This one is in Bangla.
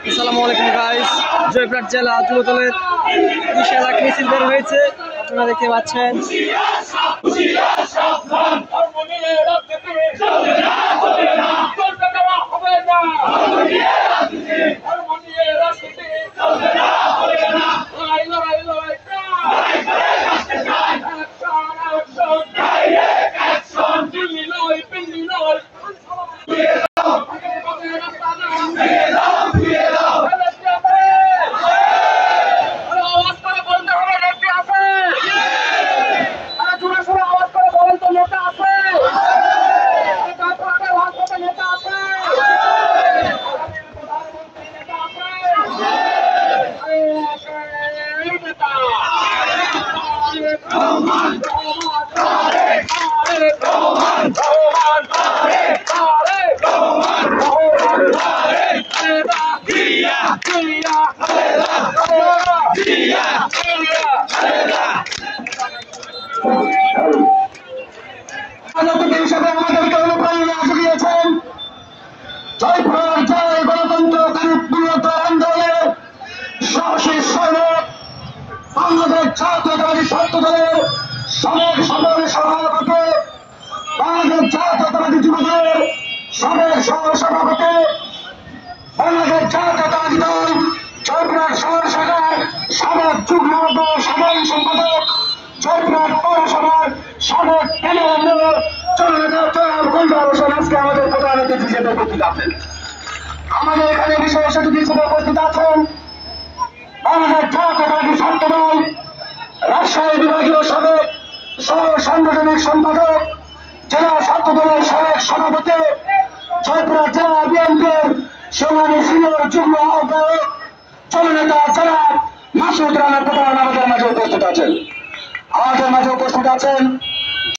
আসসালামুআলাইকুম গাইস, জয়পুরহাট জেলা যুবদলের বিশাল এক মিছিল বের হয়েছে, আপনারা দেখতে পাচ্ছেন। আমাদের এখানে বিশেষ অতিথি হিসেবে উপস্থিত আছেন বাংলাদেশ জাতীয়তাবাদী ছাত্রদল রাজশাহী বিভাগীয় সাবেক সাংগঠনিক সম্পাদক, জেলা ছাত্রদলের সাবেক সভাপতি, জয়পুরহাট জেলা বিএনপির সংগ্রামী সিনিয়র যুগ্ম আহ্বায়ক জননেতা জনাব মাসুদ রানা প্রধান আমাদের মাঝে উপস্থিত আছেন।